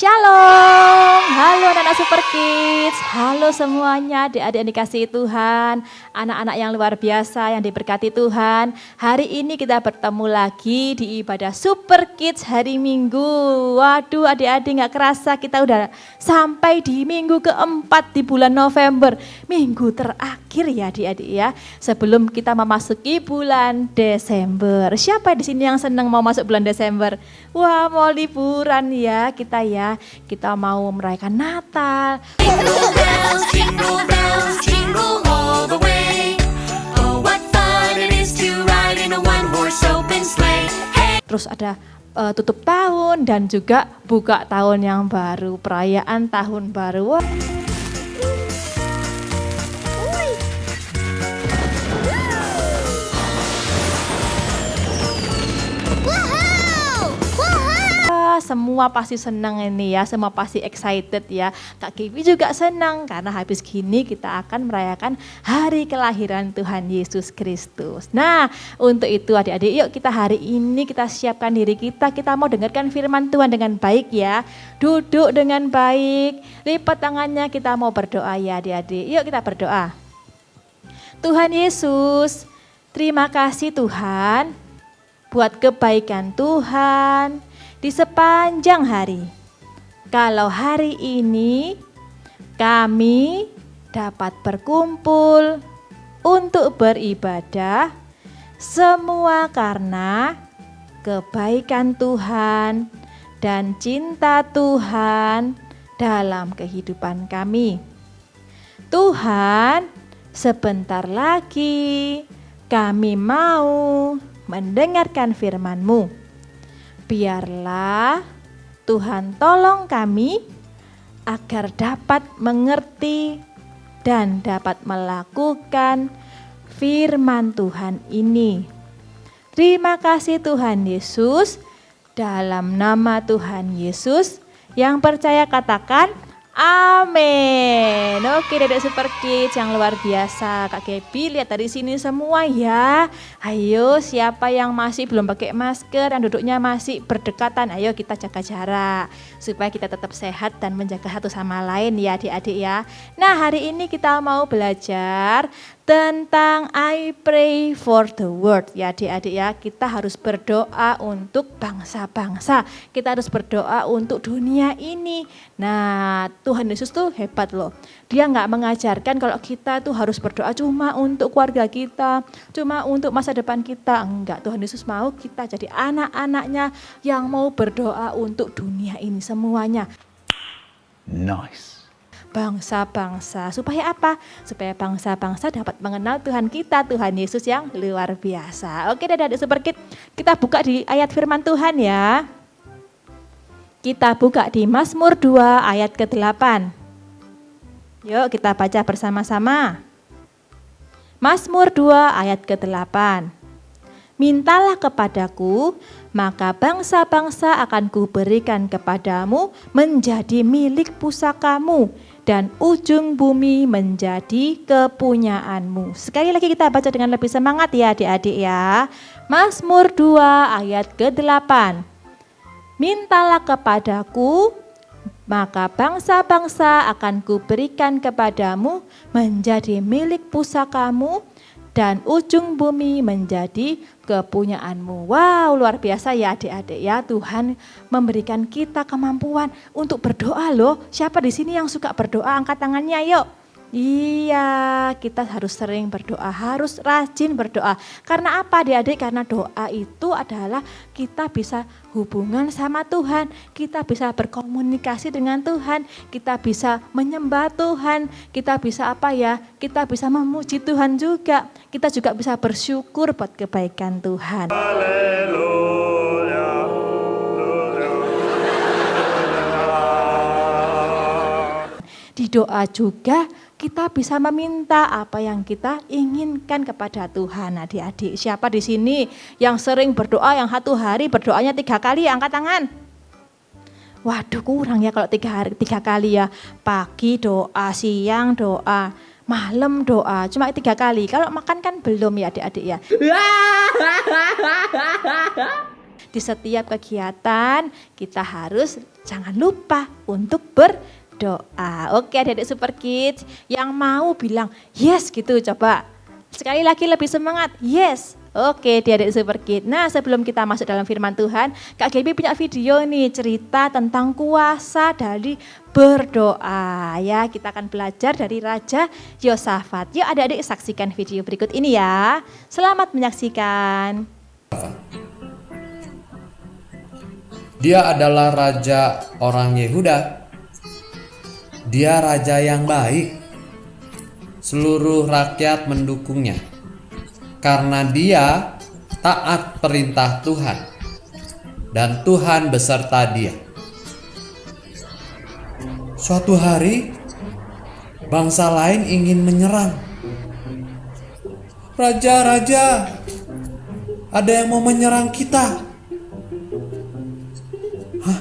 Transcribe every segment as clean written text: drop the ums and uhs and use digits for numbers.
Shalom, halo anak-anak Super Kids, halo semuanya adik-adik yang dikasihi Tuhan, anak-anak yang luar biasa yang diberkati Tuhan. Hari ini kita bertemu lagi di ibadah Super Kids hari Minggu. Waduh adik-adik gak kerasa kita udah sampai di minggu keempat di bulan November. Minggu terakhir ya adik-adik ya, sebelum kita memasuki bulan Desember. Siapa di sini yang senang mau masuk bulan Desember? Wah mau liburan ya kita ya. Kita mau merayakan Natal. Jingle bells, jingle all the way. Oh, what fun it is to ride in a one-horse open sleigh. Hey. Terus ada tutup tahun dan juga buka tahun yang baru, perayaan tahun baru. Wah. Semua pasti senang ini ya, semua pasti excited ya. Kak Kiwi juga senang karena habis gini kita akan merayakan hari kelahiran Tuhan Yesus Kristus. Nah untuk itu adik-adik yuk kita hari ini kita siapkan diri kita mau dengarkan firman Tuhan dengan baik ya. Duduk dengan baik, lipat tangannya, kita mau berdoa ya adik-adik. Yuk kita berdoa. Tuhan Yesus, terima kasih Tuhan buat kebaikan Tuhan di sepanjang hari. Kalau hari ini kami dapat berkumpul untuk beribadah, semua karena kebaikan Tuhan dan cinta Tuhan dalam kehidupan kami. Tuhan, sebentar lagi kami mau mendengarkan firman-Mu. Biarlah Tuhan tolong kami agar dapat mengerti dan dapat melakukan firman Tuhan ini. Terima kasih Tuhan Yesus, dalam nama Tuhan Yesus yang percaya katakan amin. Oke Dedek Super Kids yang luar biasa. Kak Gaby lihat dari sini semua ya. Ayo siapa yang masih belum pakai masker, yang duduknya masih berdekatan, ayo kita jaga jarak. Supaya kita tetap sehat dan menjaga satu sama lain ya adik-adik ya. Nah hari ini kita mau belajar tentang I pray for the world ya adik-adik ya. Kita harus berdoa untuk bangsa-bangsa. Kita harus berdoa untuk dunia ini. Nah Tuhan Yesus tuh hebat loh. Dia gak mengajarkan kalau kita tuh harus berdoa cuma untuk keluarga kita, cuma untuk masa depan kita. Enggak, Tuhan Yesus mau kita jadi anak-anaknya yang mau berdoa untuk dunia ini semuanya. Nice. Bangsa-bangsa, supaya apa? Supaya bangsa-bangsa dapat mengenal Tuhan kita, Tuhan Yesus yang luar biasa. Oke adik-adik Super Kids, kita buka di ayat firman Tuhan ya. Kita buka di Mazmur 2 ayat ke-8. Yuk kita baca bersama-sama. Mazmur 2 ayat ke-8. Mintalah kepadaku, maka bangsa-bangsa akan kuberikan kepadamu menjadi milik pusakamu dan ujung bumi menjadi kepunyaanmu. Sekali lagi kita baca dengan lebih semangat ya adik-adik ya. Mazmur 2 ayat ke-8. Mintalah kepadaku, maka bangsa-bangsa akan kuberikan kepadamu menjadi milik pusakamu dan ujung bumi menjadi kepunyaanmu. Wow, luar biasa ya adik-adik ya. Tuhan memberikan kita kemampuan untuk berdoa loh. Siapa di sini yang suka berdoa? Angkat tangannya yuk. Iya, kita harus sering berdoa, harus rajin berdoa. Karena apa adik-adik? Karena doa itu adalah kita bisa hubungan sama Tuhan, kita bisa berkomunikasi dengan Tuhan, kita bisa menyembah Tuhan, kita bisa apa ya? Kita bisa memuji Tuhan juga. Kita juga bisa bersyukur buat kebaikan Tuhan. Di doa juga kita bisa meminta apa yang kita inginkan kepada Tuhan. Adik-adik, siapa di sini yang sering berdoa, yang satu hari berdoanya 3 kali, angkat tangan. Waduh kurang ya kalau 3 kali ya. Pagi doa, siang doa, malam doa, cuma 3 kali. Kalau makan kan belum ya adik-adik ya. Di setiap kegiatan kita harus jangan lupa untuk berdoa. Oke adik-adik Super Kids, yang mau bilang yes gitu coba. Sekali lagi lebih semangat, yes. Oke adik-adik Super Kids. Nah sebelum kita masuk dalam firman Tuhan, Kak Gaby punya video nih cerita tentang kuasa dari berdoa. Ya kita akan belajar dari Raja Yosafat. Yuk adik-adik saksikan video berikut ini ya. Selamat menyaksikan. Dia adalah raja orang Yehuda. Dia raja yang baik. Seluruh rakyat mendukungnya karena dia taat perintah Tuhan dan Tuhan beserta dia. Suatu hari bangsa lain ingin menyerang. Raja, ada yang mau menyerang kita. Hah?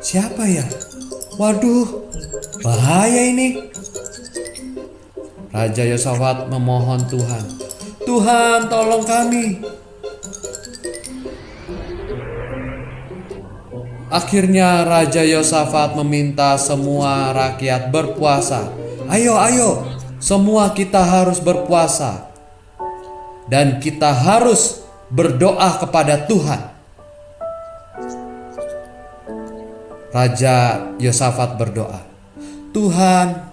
Siapa ya? Waduh, bahaya ini. Raja Yosafat memohon Tuhan. Tuhan, tolong kami. Akhirnya Raja Yosafat meminta semua rakyat berpuasa. Ayo, semua kita harus berpuasa. Dan kita harus berdoa kepada Tuhan. Raja Yosafat berdoa, Tuhan,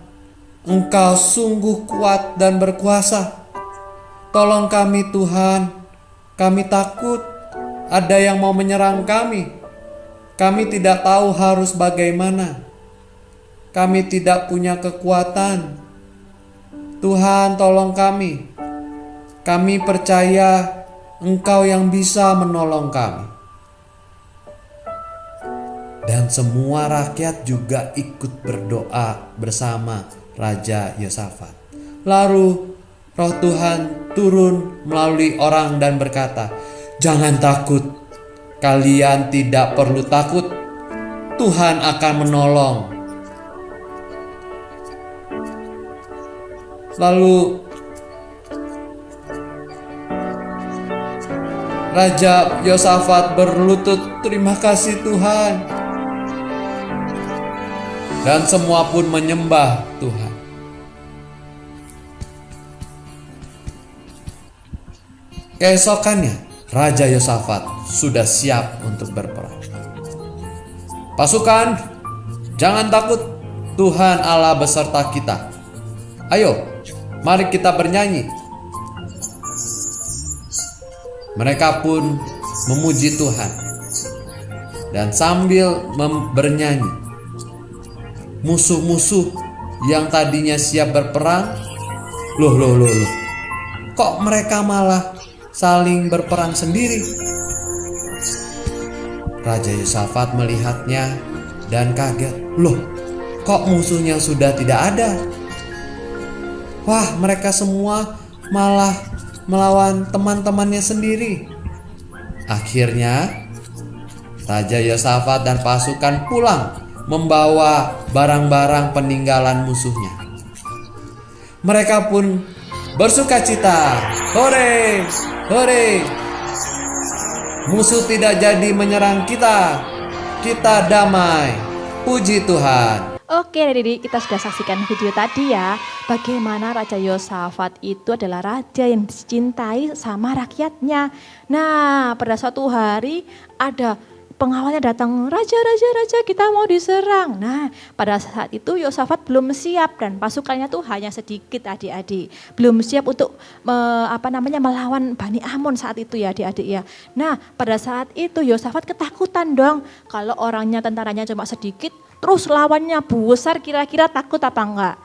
Engkau sungguh kuat dan berkuasa. Tolong kami Tuhan, kami takut ada yang mau menyerang kami. Kami tidak tahu harus bagaimana. Kami tidak punya kekuatan. Tuhan tolong kami. Kami percaya Engkau yang bisa menolong kami. Dan semua rakyat juga ikut berdoa bersama Raja Yosafat. Lalu Roh Tuhan turun melalui orang dan berkata, jangan takut, kalian tidak perlu takut, Tuhan akan menolong. Lalu Raja Yosafat berlutut, terima kasih Tuhan. Dan semua pun menyembah Tuhan. Keesokannya, Raja Yosafat sudah siap untuk berperang. Pasukan, jangan takut, Tuhan Allah beserta kita. Ayo, mari kita bernyanyi. Mereka pun memuji Tuhan. Dan sambil bernyanyi, musuh-musuh yang tadinya siap berperang, loh, kok mereka malah saling berperang sendiri? Raja Yosafat melihatnya dan kaget, loh, kok musuhnya sudah tidak ada? Wah, mereka semua malah melawan teman-temannya sendiri. Akhirnya Raja Yosafat dan pasukan pulang membawa barang-barang peninggalan musuhnya. Mereka pun bersukacita. Hore, hore. Musuh tidak jadi menyerang kita. Kita damai. Puji Tuhan. Oke adik-adik, kita sudah saksikan video tadi ya. Bagaimana Raja Yosafat itu adalah raja yang dicintai sama rakyatnya. Nah pada suatu hari ada pengawalnya datang, raja kita mau diserang. Nah pada saat itu Yosafat belum siap dan pasukannya tuh hanya sedikit adik-adik. Belum siap untuk melawan Bani Amon saat itu ya adik-adik ya. Nah pada saat itu Yosafat ketakutan dong. Kalau orangnya tentaranya cuma sedikit, terus lawannya besar, kira-kira takut apa enggak?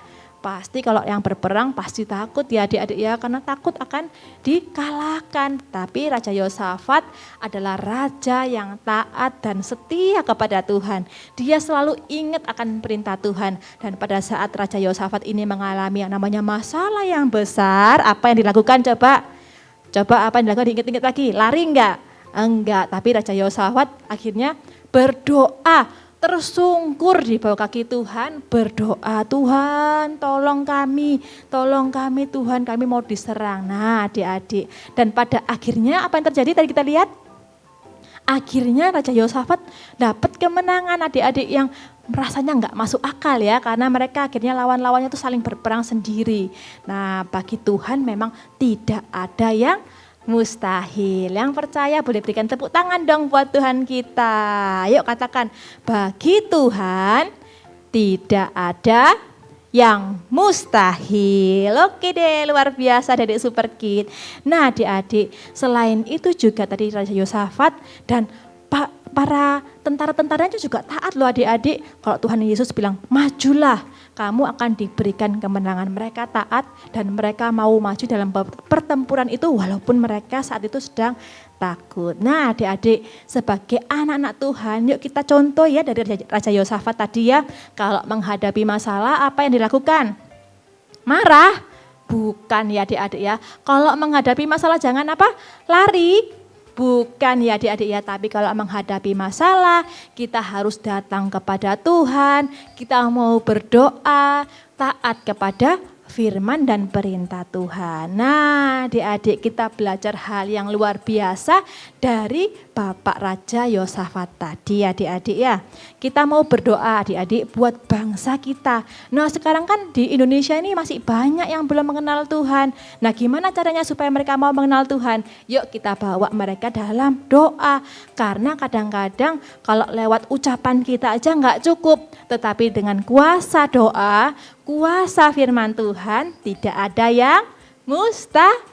Pasti kalau yang berperang pasti takut ya adik-adik ya, karena takut akan dikalahkan. Tapi Raja Yosafat adalah raja yang taat dan setia kepada Tuhan. Dia selalu ingat akan perintah Tuhan. Dan pada saat Raja Yosafat ini mengalami yang namanya masalah yang besar, apa yang dilakukan coba? Coba apa yang dilakukan, diingat-ingat lagi, lari enggak? Enggak, tapi Raja Yosafat akhirnya berdoa. Tersungkur di bawah kaki Tuhan, berdoa, Tuhan tolong kami Tuhan, kami mau diserang. Nah adik-adik, dan pada akhirnya apa yang terjadi tadi kita lihat? Akhirnya Raja Yosafat dapat kemenangan, adik-adik, yang rasanya nggak masuk akal ya, karena mereka akhirnya lawan-lawannya itu saling berperang sendiri. Nah, bagi Tuhan memang tidak ada yang mustahil. Yang percaya boleh berikan tepuk tangan dong buat Tuhan kita. Yuk katakan, bagi Tuhan tidak ada yang mustahil. Oke deh, luar biasa Dedek Super Kid. Nah adik-adik, selain itu juga tadi Raja Yosafat dan para tentara-tentaranya juga taat loh adik-adik. Kalau Tuhan Yesus bilang, majulah, kamu akan diberikan kemenangan. Mereka taat dan mereka mau maju dalam pertempuran itu walaupun mereka saat itu sedang takut. Nah adik-adik, sebagai anak-anak Tuhan, yuk kita contoh ya dari Raja Yosafat tadi ya. Kalau menghadapi masalah, apa yang dilakukan? Marah? Bukan ya adik-adik ya. Kalau menghadapi masalah jangan apa? Lari? Bukan ya adik-adik ya, tapi kalau menghadapi masalah kita harus datang kepada Tuhan, kita mau berdoa, taat kepada firman dan perintah Tuhan. Nah adik-adik, kita belajar hal yang luar biasa dari Bapak Raja Yosafat tadi adik-adik ya. Kita mau berdoa adik-adik buat bangsa kita. Nah sekarang kan di Indonesia ini masih banyak yang belum mengenal Tuhan. Nah gimana caranya supaya mereka mau mengenal Tuhan? Yuk kita bawa mereka dalam doa. Karena kadang-kadang kalau lewat ucapan kita aja nggak cukup. Tetapi dengan kuasa doa, kuasa firman Tuhan, tidak ada yang mustahil.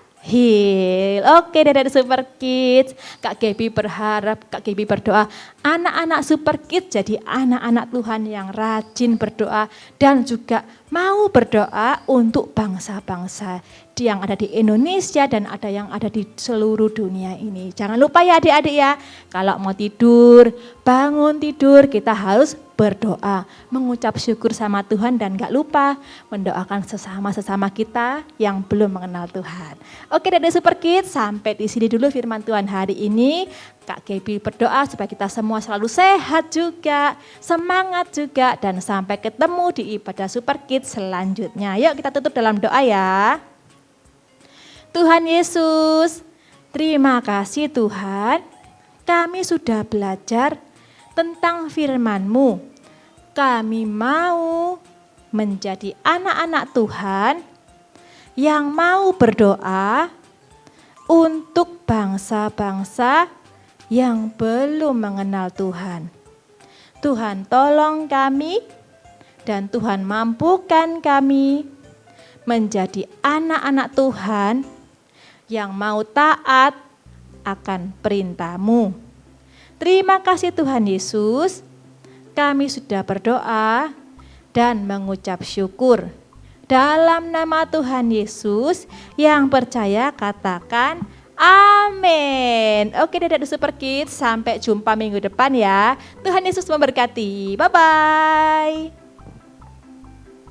Oke dari Super Kids, Kak Gaby berharap, Kak Gaby berdoa anak-anak Super Kids jadi anak-anak Tuhan yang rajin berdoa dan juga mau berdoa untuk bangsa-bangsa yang ada di Indonesia dan ada yang ada di seluruh dunia ini. Jangan lupa ya adik-adik ya, kalau mau tidur, bangun tidur kita harus berdoa, mengucap syukur sama Tuhan dan gak lupa mendoakan sesama-sesama kita yang belum mengenal Tuhan. Oke Dedek Super Kids, sampai di sini dulu firman Tuhan hari ini. Kak Gaby berdoa supaya kita semua selalu sehat juga, semangat juga, dan sampai ketemu di ibadah Super Kids selanjutnya. Yuk kita tutup dalam doa ya. Tuhan Yesus, terima kasih Tuhan, kami sudah belajar tentang firman-Mu. Kami mau menjadi anak-anak Tuhan yang mau berdoa untuk bangsa-bangsa yang belum mengenal Tuhan. Tuhan tolong kami dan Tuhan mampukan kami menjadi anak-anak Tuhan yang mau taat akan perintah-Mu. Terima kasih Tuhan Yesus, kami sudah berdoa dan mengucap syukur. Dalam nama Tuhan Yesus yang percaya katakan amin. Oke Dedek Super Kids, sampai jumpa minggu depan ya. Tuhan Yesus memberkati. Bye-bye.